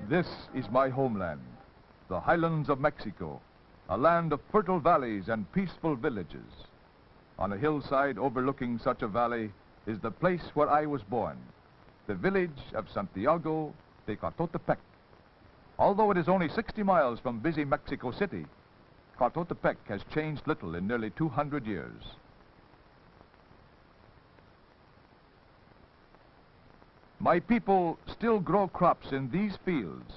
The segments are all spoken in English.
This is my homeland, the highlands of Mexico, a land of fertile valleys and peaceful villages. On a hillside overlooking such a valley is the place where I was born, the village of San Diego de Tecoltepec. Although it is only 60 miles from busy Mexico City, Tecoltepec has changed little in nearly 200 years. My people still grow crops in these fields,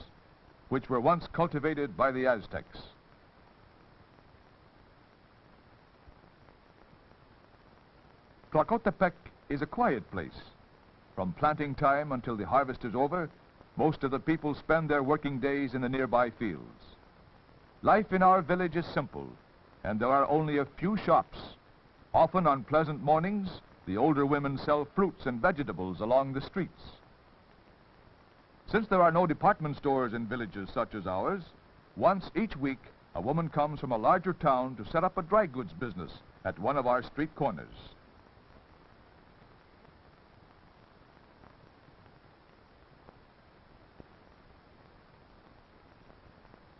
which were once cultivated by the Aztecs. Tecoltepec is a quiet place. From planting time until the harvest is over, most of the people spend their working days in the nearby fields. Life in our village is simple, and there are only a few shops. Often on pleasant mornings, the older women sell fruits and vegetables along the streets. Since there are no department stores in villages such as ours, once each week a woman comes from a larger town to set up a dry goods business at one of our street corners.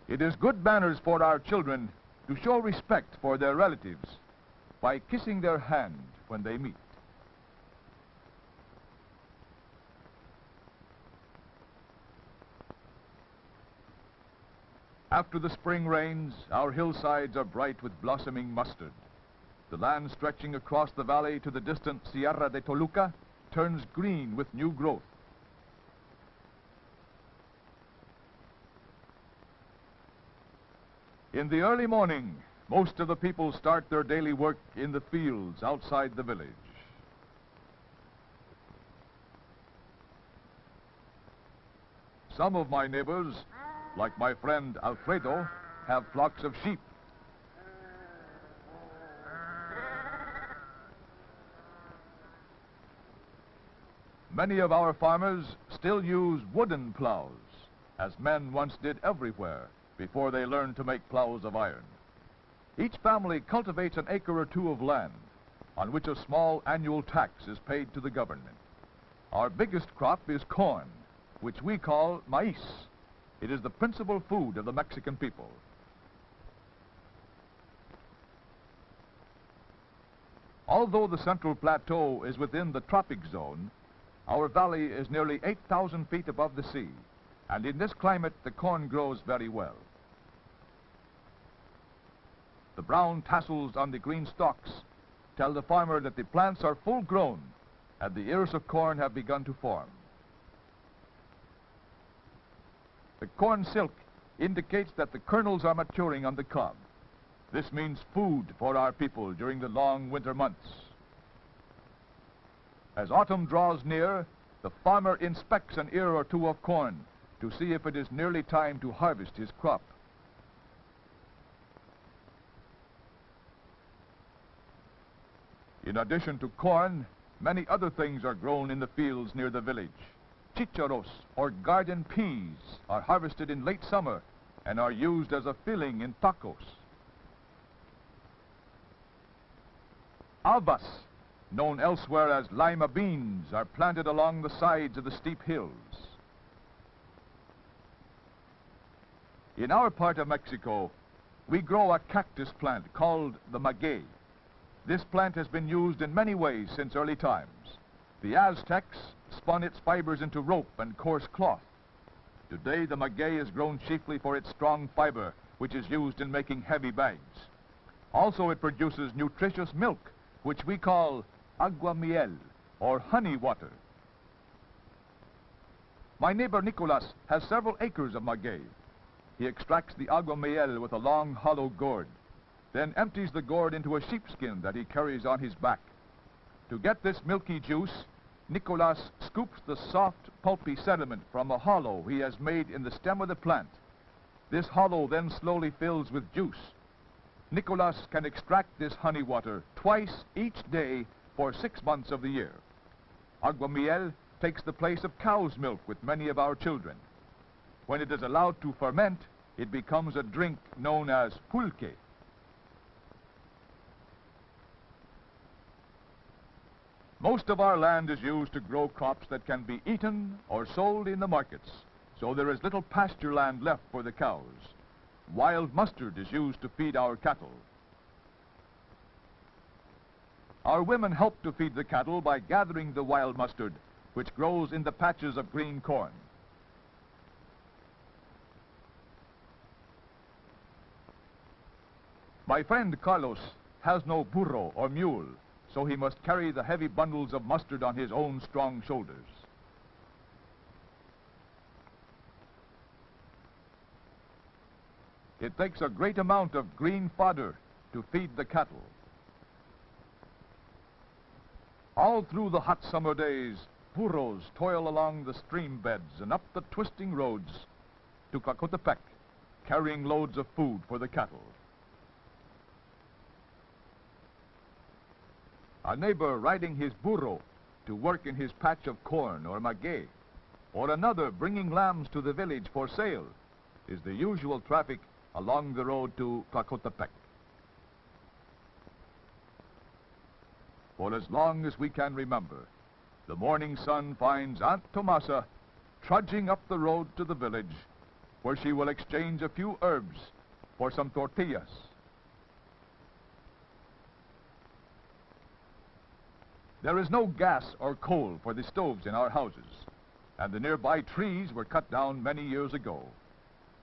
It is good manners for our children to show respect for their relatives by kissing their hand when they meet. After the spring rains, our hillsides are bright with blossoming mustard. The land stretching across the valley to the distant Sierra de Toluca turns green with new growth. In the early morning, most of the people start their daily work in the fields outside the village. Some of my neighbors, like my friend Alfredo, have flocks of sheep. Many of our farmers still use wooden plows, as men once did everywhere before they learned to make plows of iron. Each family cultivates an acre or two of land, on which a small annual tax is paid to the government. Our biggest crop is corn, which we call maíz. It is the principal food of the Mexican people. Although the Central Plateau is within the tropic zone, our valley is nearly 8,000 feet above the sea, and in this climate the corn grows very well. The brown tassels on the green stalks tell the farmer that the plants are full grown and the ears of corn have begun to form. The corn silk indicates that the kernels are maturing on the cob. This means food for our people during the long winter months. As autumn draws near, the farmer inspects an ear or two of corn to see if it is nearly time to harvest his crop. In addition to corn, many other things are grown in the fields near the village. Chícharos, or garden peas, are harvested in late summer and are used as a filling in tacos. Habas, known elsewhere as lima beans, are planted along the sides of the steep hills. In our part of Mexico, we grow a cactus plant called the maguey. This plant has been used in many ways since early times. The Aztecs spun its fibers into rope and coarse cloth. Today, the maguey is grown chiefly for its strong fiber, which is used in making heavy bags. Also, it produces nutritious milk, which we call agua miel, or honey water. My neighbor Nicolas has several acres of maguey. He extracts the agua miel with a long, hollow gourd, then empties the gourd into a sheepskin that he carries on his back. To get this milky juice, Nicolas scoops the soft, pulpy sediment from a hollow he has made in the stem of the plant. This hollow then slowly fills with juice. Nicolas can extract this honey water twice each day for 6 months of the year. Agua miel takes the place of cow's milk with many of our children. When it is allowed to ferment, it becomes a drink known as pulque. Most of our land is used to grow crops that can be eaten or sold in the markets, so there is little pasture land left for the cows. Wild mustard is used to feed our cattle. Our women help to feed the cattle by gathering the wild mustard, which grows in the patches of green corn. My friend Carlos has no burro or mule, so he must carry the heavy bundles of mustard on his own strong shoulders. It takes a great amount of green fodder to feed the cattle. All through the hot summer days, burros toil along the stream beds and up the twisting roads to Tecoltepec, carrying loads of food for the cattle. A neighbor riding his burro to work in his patch of corn or maguey, or another bringing lambs to the village for sale, is the usual traffic along the road to Tecoltepec. For as long as we can remember, the morning sun finds Aunt Tomasa trudging up the road to the village, where she will exchange a few herbs for some tortillas. There is no gas or coal for the stoves in our houses, and the nearby trees were cut down many years ago.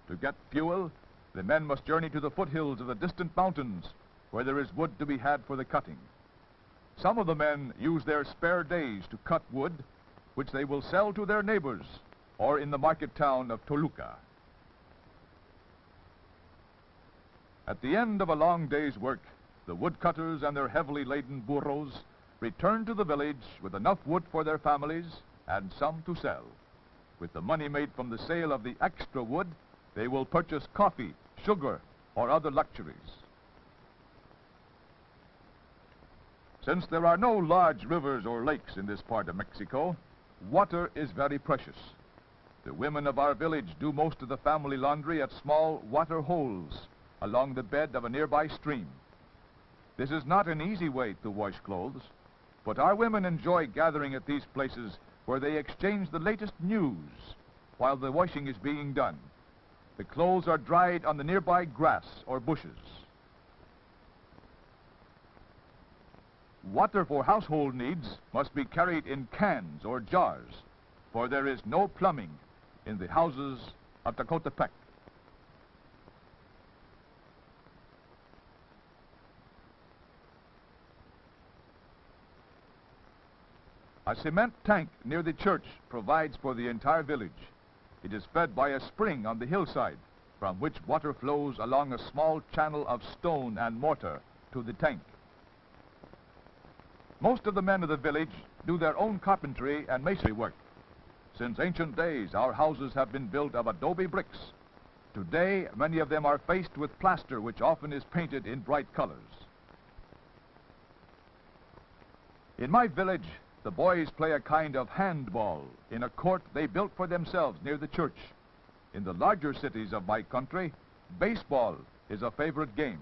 To get fuel, the men must journey to the foothills of the distant mountains, where there is wood to be had for the cutting. Some of the men use their spare days to cut wood, which they will sell to their neighbors or in the market town of Toluca. At the end of a long day's work, the woodcutters and their heavily laden burros return to the village with enough wood for their families and some to sell. With the money made from the sale of the extra wood, they will purchase coffee, sugar, or other luxuries. Since there are no large rivers or lakes in this part of Mexico, water is very precious. The women of our village do most of the family laundry at small water holes along the bed of a nearby stream. This is not an easy way to wash clothes, but our women enjoy gathering at these places where they exchange the latest news while the washing is being done. The clothes are dried on the nearby grass or bushes. Water for household needs must be carried in cans or jars, for there is no plumbing in the houses of Tecoltepec. A cement tank near the church provides for the entire village. It is fed by a spring on the hillside, from which water flows along a small channel of stone and mortar to the tank. Most of the men of the village do their own carpentry and masonry work. Since ancient days, our houses have been built of adobe bricks. Today, many of them are faced with plaster, which often is painted in bright colors. In my village, the boys play a kind of handball in a court they built for themselves near the church. In the larger cities of my country, baseball is a favorite game.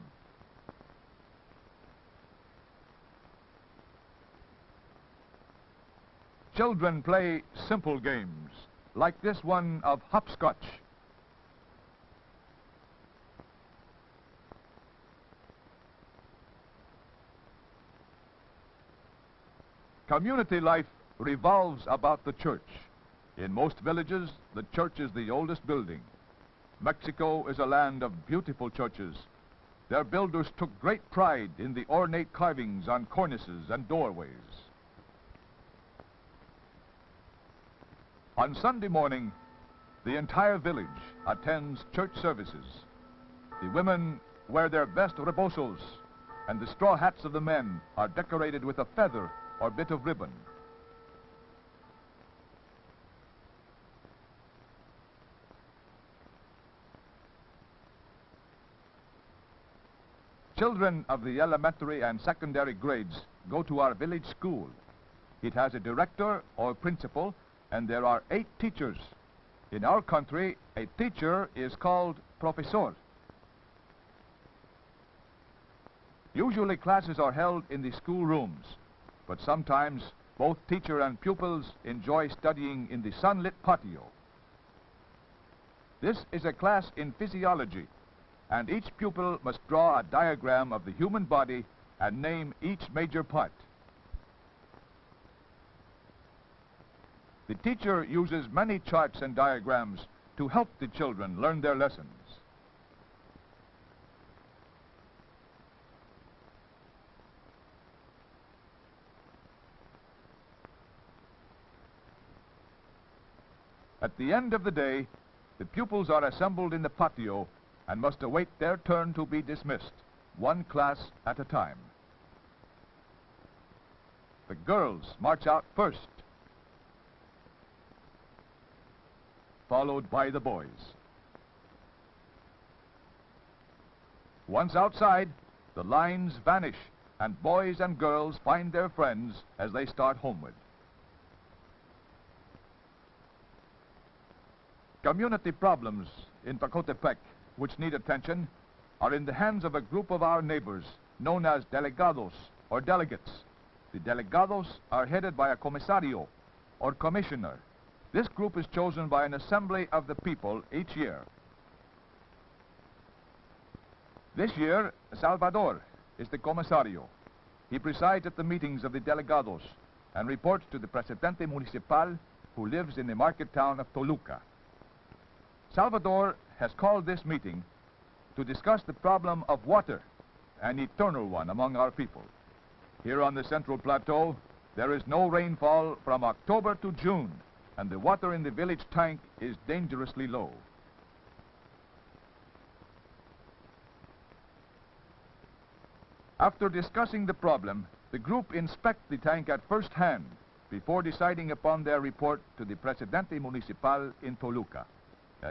Children play simple games, like this one of hopscotch. Community life revolves about the church. In most villages, the church is the oldest building. Mexico is a land of beautiful churches. Their builders took great pride in the ornate carvings on cornices and doorways. On Sunday morning, the entire village attends church services. The women wear their best rebosos, and the straw hats of the men are decorated with a feather or bit of ribbon. Children of the elementary and secondary grades go to our village school. It has a director or principal, and there are 8 teachers. In our country, a teacher is called profesor. Usually classes are held in the school rooms, but sometimes both teacher and pupils enjoy studying in the sunlit patio. This is a class in physiology, and each pupil must draw a diagram of the human body and name each major part. The teacher uses many charts and diagrams to help the children learn their lessons. At the end of the day, the pupils are assembled in the patio and must await their turn to be dismissed, one class at a time. The girls march out first, followed by the boys. Once outside, the lines vanish, and boys and girls find their friends as they start homeward. Community problems in Tecoltepec, which need attention, are in the hands of a group of our neighbors known as delegados, or delegates. The delegados are headed by a comisario, or commissioner. This group is chosen by an assembly of the people each year. This year, Salvador is the comisario. He presides at the meetings of the delegados and reports to the presidente municipal, who lives in the market town of Toluca. Salvador has called this meeting to discuss the problem of water, an eternal one among our people. Here on the Central Plateau, there is no rainfall from October to June, and the water in the village tank is dangerously low. After discussing the problem, the group inspect the tank at first hand before deciding upon their report to the presidente municipal in Toluca.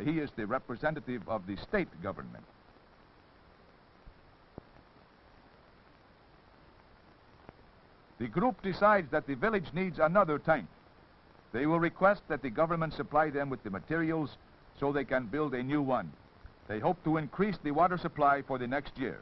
He is the representative of the state government. The group decides that the village needs another tank. They will request that the government supply them with the materials so they can build a new one. They hope to increase the water supply for the next year.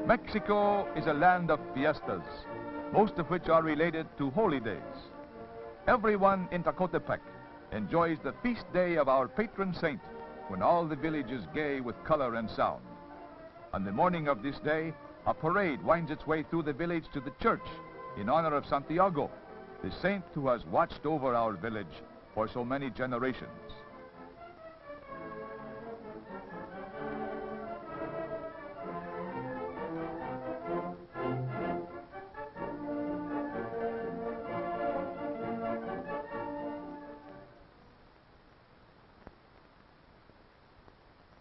Mexico is a land of fiestas, most of which are related to holy days. Everyone in Tecoltepec enjoys the feast day of our patron saint, when all the village is gay with color and sound. On the morning of this day, a parade winds its way through the village to the church in honor of Santiago, the saint who has watched over our village for so many generations.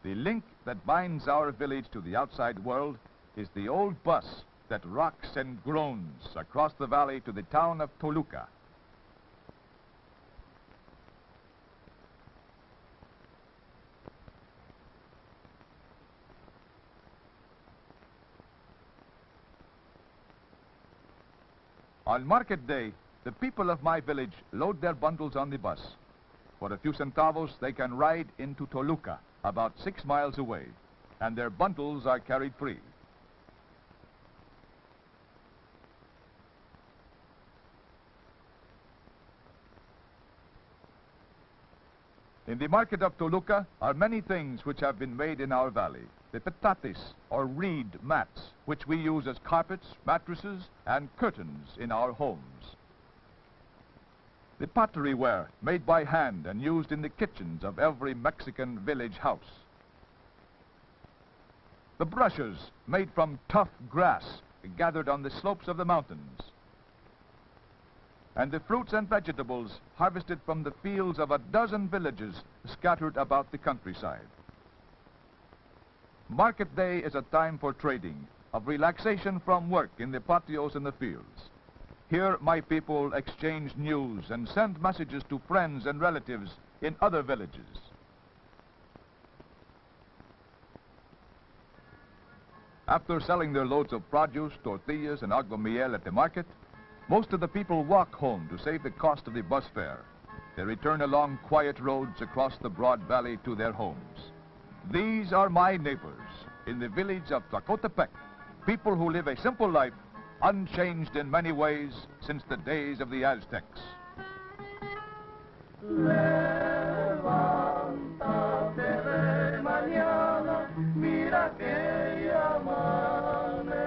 The link that binds our village to the outside world is the old bus that rocks and groans across the valley to the town of Toluca. On market day, the people of my village load their bundles on the bus. For a few centavos, they can ride into Toluca, about 6 miles away, and their bundles are carried free. In the market of Toluca are many things which have been made in our valley. The petates, or reed mats, which we use as carpets, mattresses, and curtains in our homes. The pottery ware made by hand and used in the kitchens of every Mexican village house. The brushes made from tough grass gathered on the slopes of the mountains. And the fruits and vegetables harvested from the fields of a dozen villages scattered about the countryside. Market day is a time for trading, of relaxation from work in the patios and the fields. Here my people exchange news and send messages to friends and relatives in other villages. After selling their loads of produce, tortillas, and agua miel at the market, most of the people walk home to save the cost of the bus fare. They return along quiet roads across the broad valley to their homes. These are my neighbors in the village of Tecoltepec, people who live a simple life, unchanged in many ways since the days of the Aztecs. Levántate de mañana, mira que ya amaneció.